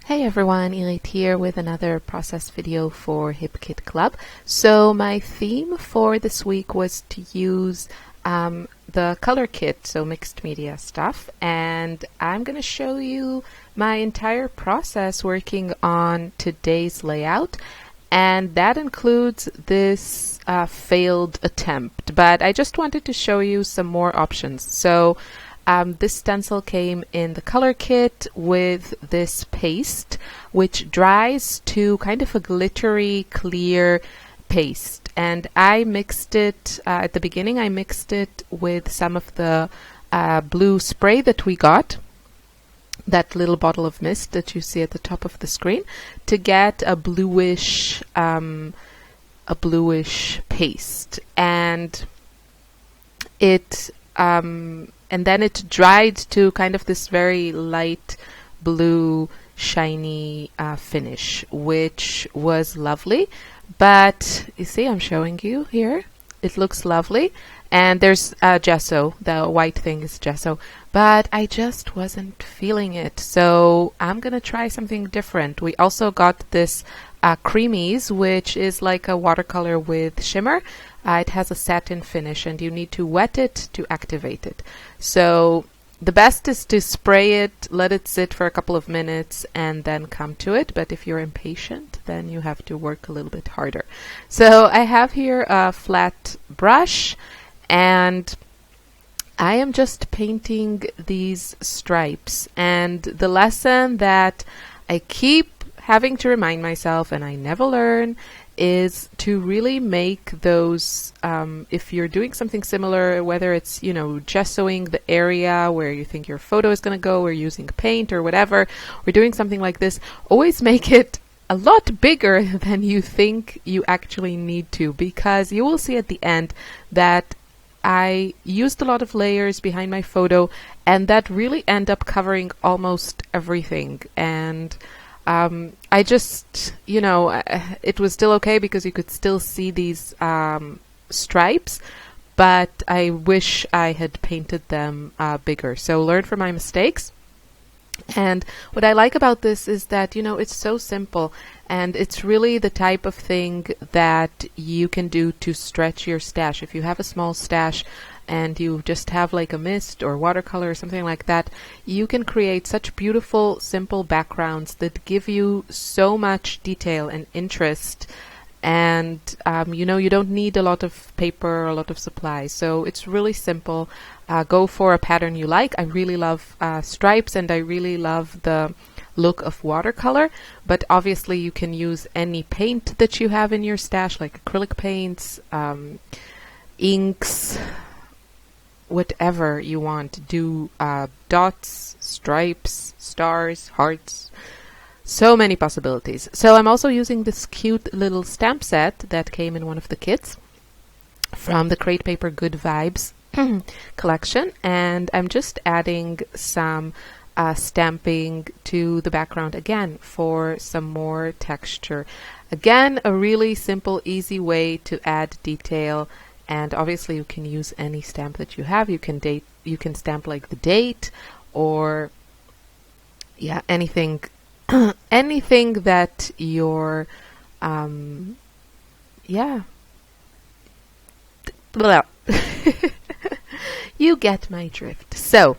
Hey everyone, Irit here with another process video for Hip Kit Club. So my theme for this week was to use the color kit, so mixed media stuff, and I'm going to show you my entire process working on today's layout, and that includes this failed attempt, but I just wanted to show you some more options. So this stencil came in the color kit with this paste, which dries to kind of a glittery, clear paste. And I mixed it, at the beginning I mixed it with some of the blue spray that we got, that little bottle of mist that you see at the top of the screen, to get a bluish paste. And it and then it dried to kind of this very light blue, shiny finish, which was lovely. But you see, I'm showing you here. It looks lovely. And there's gesso. The white thing is gesso. But I just wasn't feeling it. So I'm going to try something different. We also got this Creamies, which is like a watercolor with shimmer. It has a satin finish and you need to wet it to activate it. So the best is to spray it, let it sit for a couple of minutes and then come to it. But if you're impatient, then you have to work a little bit harder. So I have here a flat brush and I am just painting these stripes. And the lesson that I keep having to remind myself, and I never learn, is to really make those, if you're doing something similar, whether it's, gessoing the area where you think your photo is going to go, or using paint or whatever, or doing something like this, always make it a lot bigger than you think you actually need to, because you will see at the end that I used a lot of layers behind my photo and that really end up covering almost everything. And I just, it was still okay because you could still see these stripes, but I wish I had painted them bigger. So learn from my mistakes. And what I like about this is that, it's so simple, and it's really the type of thing that you can do to stretch your stash. If you have a small stash and you just have like a mist or watercolor or something like that, you can create such beautiful, simple backgrounds that give you so much detail and interest. And, you don't need a lot of paper or a lot of supplies. So it's really simple. Go for a pattern you like. I really love stripes, and I really love the look of watercolor. But obviously you can use any paint that you have in your stash, like acrylic paints, inks, whatever you want. Do dots, stripes, stars, hearts. So many possibilities. So I'm also using this cute little stamp set that came in one of the kits from the Crate Paper Good Vibes collection, and I'm just adding some stamping to the background again for some more texture. Again, a really simple, easy way to add detail, and obviously you can use any stamp that you have. You can stamp like the date, or anything anything that you're you get my drift. So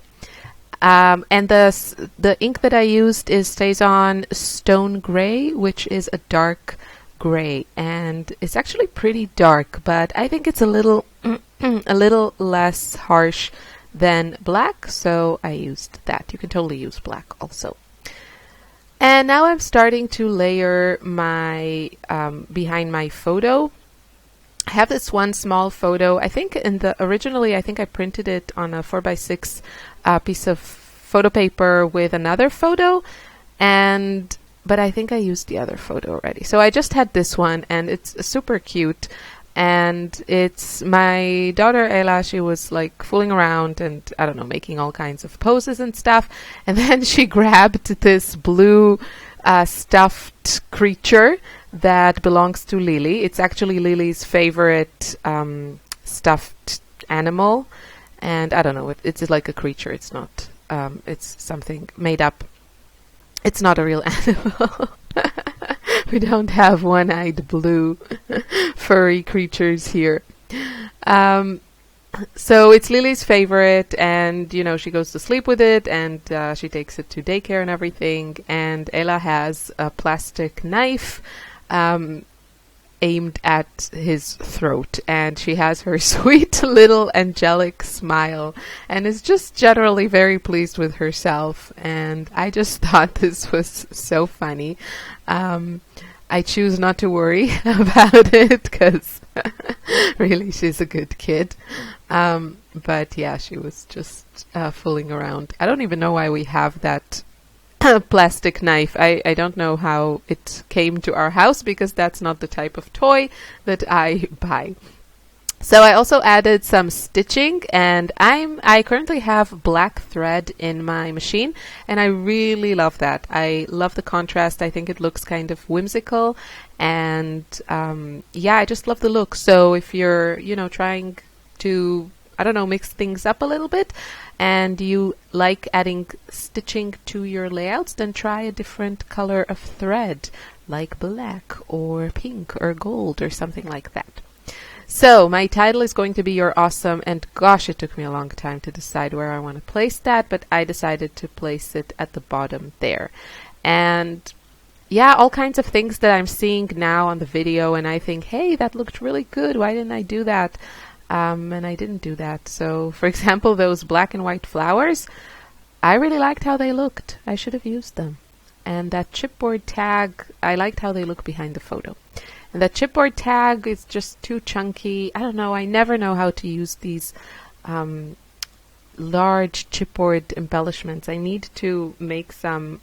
and the ink that I used is StazOn Stone Gray, which is a dark gray, and it's actually pretty dark, but I think it's a little a little less harsh than black, so I used that. You can totally use black also. And now I'm starting to layer my behind my photo. I have this one small photo. I think originally I printed it on a 4x6 piece of photo paper with another photo, but I think I used the other photo already. So I just had this one, and it's super cute. And it's my daughter Ella. She was like fooling around and, I don't know, making all kinds of poses and stuff. And then she grabbed this blue stuffed creature that belongs to Lily. It's actually Lily's favorite stuffed animal. And I don't know, it's like a creature. It's not, it's something made up. It's not a real animal. We don't have one-eyed blue furry creatures here. So it's Lily's favorite, and she goes to sleep with it, and she takes it to daycare and everything. And Ella has a plastic knife aimed at his throat, and she has her sweet little angelic smile and is just generally very pleased with herself. And I just thought this was so funny. I choose not to worry about it because really she's a good kid. But yeah, she was just fooling around. I don't even know why we have that plastic knife. I don't know how it came to our house because that's not the type of toy that I buy. So I also added some stitching, and I currently have black thread in my machine, and I really love that. I love the contrast. I think it looks kind of whimsical, and yeah, I just love the look. So if you're trying to, I don't know, mix things up a little bit, and you like adding stitching to your layouts, then try a different color of thread, like black or pink or gold or something like that. So my title is going to be You're Awesome, and gosh, it took me a long time to decide where I want to place that, but I decided to place it at the bottom there. And yeah, all kinds of things that I'm seeing now on the video, and I think, hey, that looked really good. Why didn't I do that? And I didn't do that. So, for example, those black and white flowers, I really liked how they looked. I should have used them. And that chipboard tag, I liked how they look behind the photo. And that chipboard tag is just too chunky. I don't know. I never know how to use these large chipboard embellishments. I need to make some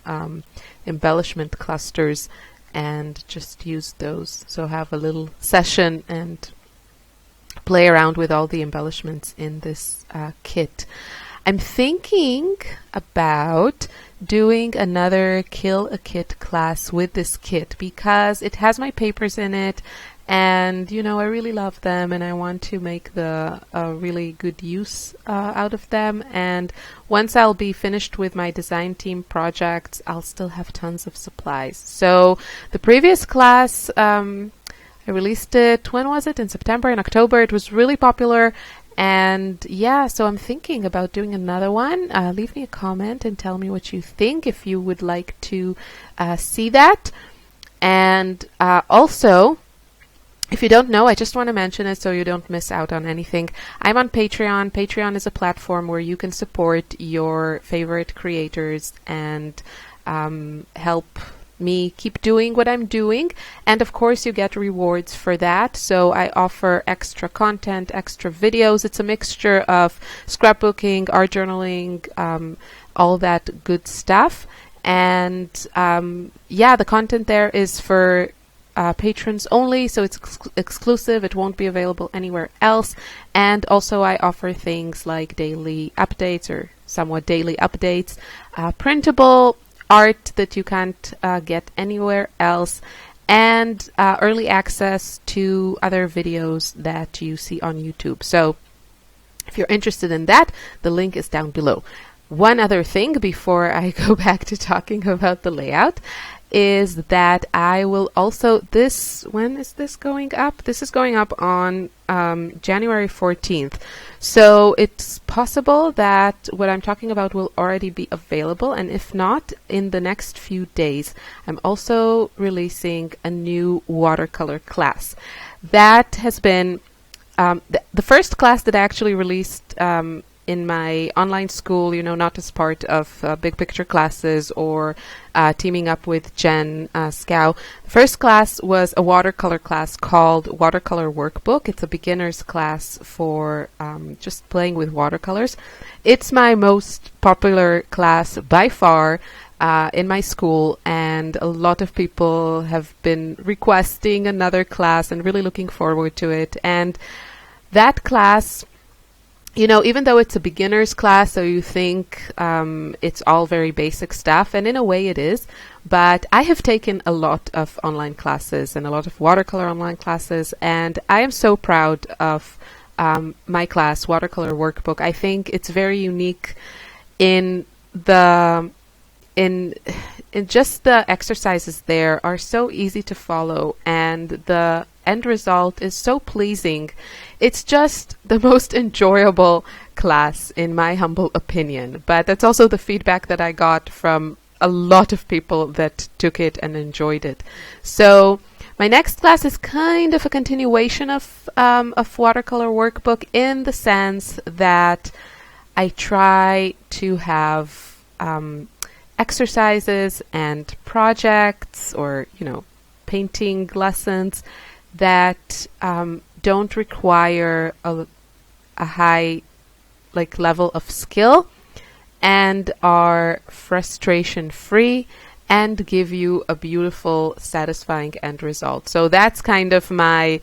embellishment clusters and just use those. So have a little session and play around with all the embellishments in this kit. I'm thinking about doing another Kill a Kit class with this kit because it has my papers in it, and I really love them, and I want to make the really good use out of them. And once I'll be finished with my design team projects, I'll still have tons of supplies. So the previous class, I released it, when was it? In September, in October. It was really popular. And yeah, so I'm thinking about doing another one. Leave me a comment and tell me what you think if you would like to see that. And also, if you don't know, I just want to mention it so you don't miss out on anything. I'm on Patreon. Patreon is a platform where you can support your favorite creators and help me keep doing what I'm doing, and of course you get rewards for that. So I offer extra content, extra videos. It's a mixture of scrapbooking, art journaling, all that good stuff. And yeah, the content there is for patrons only, so it's exclusive. It won't be available anywhere else. And also I offer things like daily updates or somewhat daily updates, printable art that you can't get anywhere else, and early access to other videos that you see on YouTube. So if you're interested in that, the link is down below. One other thing before I go back to talking about the layout is that I will also, when is this going up? This is going up on January 14th. So it's possible that what I'm talking about will already be available, and if not, in the next few days, I'm also releasing a new watercolor class. That has been the first class that I actually released in my online school, not as part of big picture classes or teaming up with Jen Scow. The first class was a watercolor class called Watercolor Workbook. It's a beginner's class for just playing with watercolors. It's my most popular class by far in my school, and a lot of people have been requesting another class and really looking forward to it. And that class, even though it's a beginner's class, so you think it's all very basic stuff, and in a way it is, but I have taken a lot of online classes and a lot of watercolor online classes, and I am so proud of my class, Watercolor Workbook. I think it's very unique in just the exercises there are so easy to follow, and the end result is so pleasing. It's just the most enjoyable class, in my humble opinion. But that's also the feedback that I got from a lot of people that took it and enjoyed it. So my next class is kind of a continuation of watercolor workbook, in the sense that I try to have exercises and projects, or painting lessons that don't require a high level of skill, and are frustration free, and give you a beautiful, satisfying end result. So that's kind of my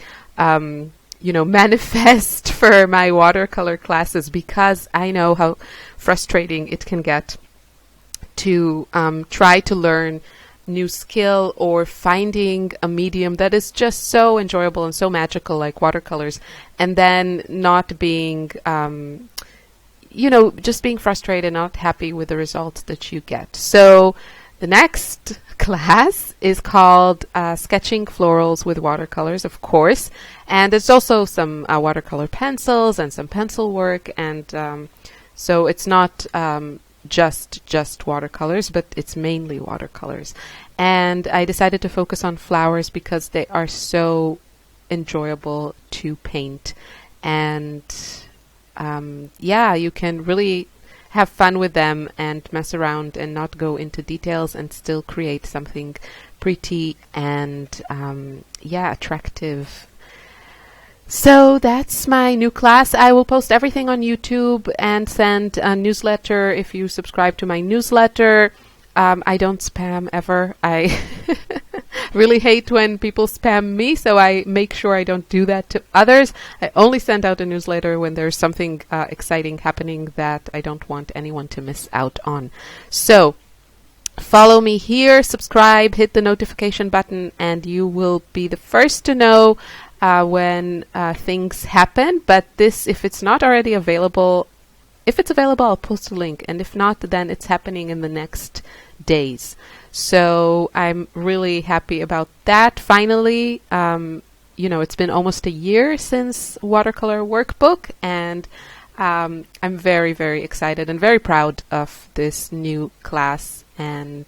manifest for my watercolor classes, because I know how frustrating it can get to try to learn new skill, or finding a medium that is just so enjoyable and so magical like watercolors, and then not being just being frustrated, not happy with the results that you get. So the next class is called Sketching Florals with Watercolors, of course, and there's also some watercolor pencils and some pencil work, and so it's not just watercolors, but it's mainly watercolors. And I decided to focus on flowers because they are so enjoyable to paint, and you can really have fun with them and mess around and not go into details, and still create something pretty and attractive. So that's my new class. I will post everything on YouTube and send a newsletter if you subscribe to my newsletter. I don't spam ever. I really hate when people spam me, so I make sure I don't do that to others. I only send out a newsletter when there's something exciting happening that I don't want anyone to miss out on. So follow me here, subscribe, hit the notification button, and you will be the first to know when things happen. But this, if it's not already available, if it's available, I'll post a link, and if not, then it's happening in the next days. So I'm really happy about that. Finally, it's been almost a year since watercolor workbook, and I'm very, very excited and very proud of this new class. And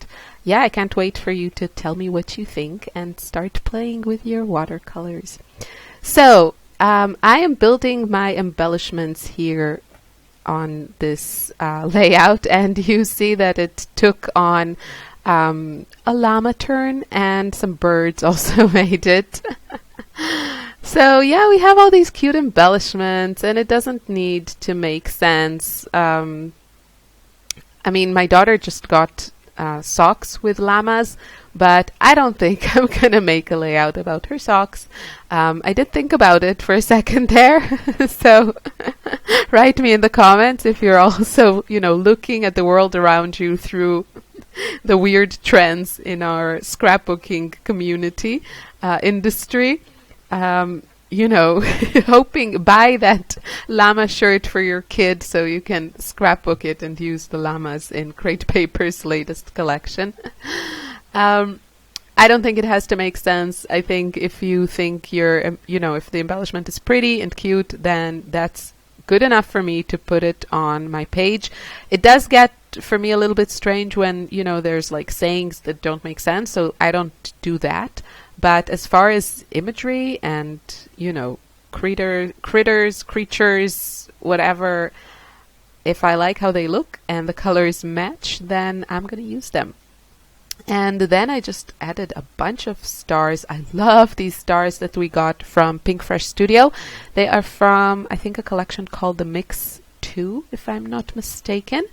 I can't wait for you to tell me what you think and start playing with your watercolors. So I am building my embellishments here on this layout, and you see that it took on a llama turn, and some birds also made it. So we have all these cute embellishments, and it doesn't need to make sense. My daughter just got socks with llamas, but I don't think I'm gonna make a layout about her socks. I did think about it for a second there. So write me in the comments if you're also looking at the world around you through the weird trends in our scrapbooking community industry. Hoping buy that llama shirt for your kid so you can scrapbook it and use the llamas in Crate Paper's latest collection. I don't think it has to make sense. I think if you think if the embellishment is pretty and cute, then that's good enough for me to put it on my page. It does get, for me, a little bit strange when, there's sayings that don't make sense, so I don't do that. But as far as imagery and, critters, creatures, whatever, if I like how they look and the colors match, then I'm going to use them. And then I just added a bunch of stars. I love these stars that we got from Pink Fresh Studio. They are from, I think, a collection called the Mix 2, if I'm not mistaken.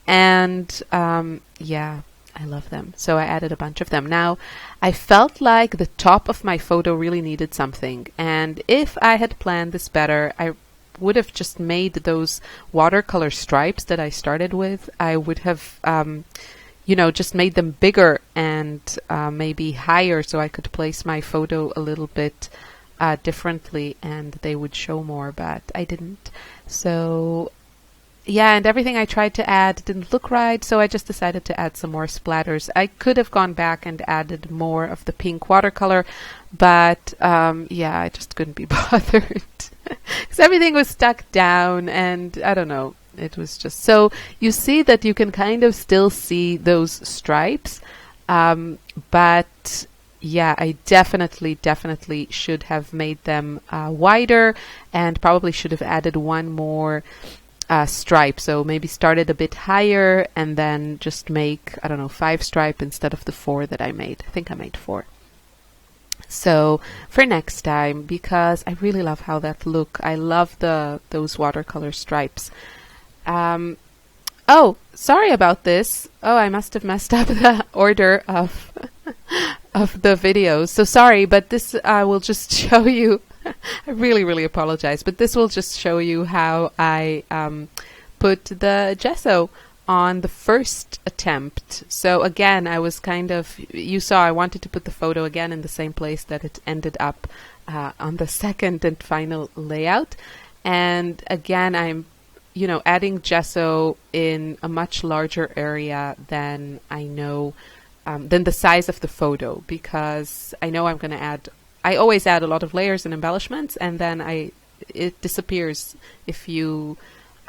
And I love them. So I added a bunch of them. Now, I felt like the top of my photo really needed something. And if I had planned this better, I would have just made those watercolor stripes that I started with. I would have, just made them bigger and maybe higher so I could place my photo a little bit differently and they would show more, but I didn't. So yeah, and everything I tried to add didn't look right, so I just decided to add some more splatters. I could have gone back and added more of the pink watercolor, but yeah, I just couldn't be bothered because everything was stuck down, and I don't know. It was just so you see that you can kind of still see those stripes, but yeah, I definitely should have made them wider, and probably should have added one more stripe. So maybe started a bit higher and then just make, I don't know, 5 stripe instead of the 4 that I made. I think I made 4. So for next time, because I really love how that look. I love those watercolor stripes. Oh, sorry about this. Oh, I must have messed up the order of of the videos. So sorry, but this will just show you. I really apologize, but this will just show you how I put the gesso on the first attempt. So again, I was kind of, you saw I wanted to put the photo again in the same place that it ended up on the second and final layout. And again, I'm adding gesso in a much larger area than I know, than the size of the photo, because I know I'm going to add, I always add a lot of layers and embellishments, and then it disappears if you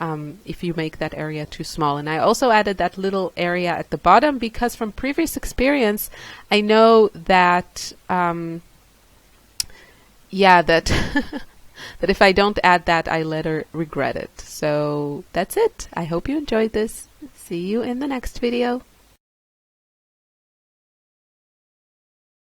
make that area too small. And I also added that little area at the bottom because from previous experience, I know that, yeah, that that if I don't add that, I later regret it. So that's it. I hope you enjoyed this. See you in the next video.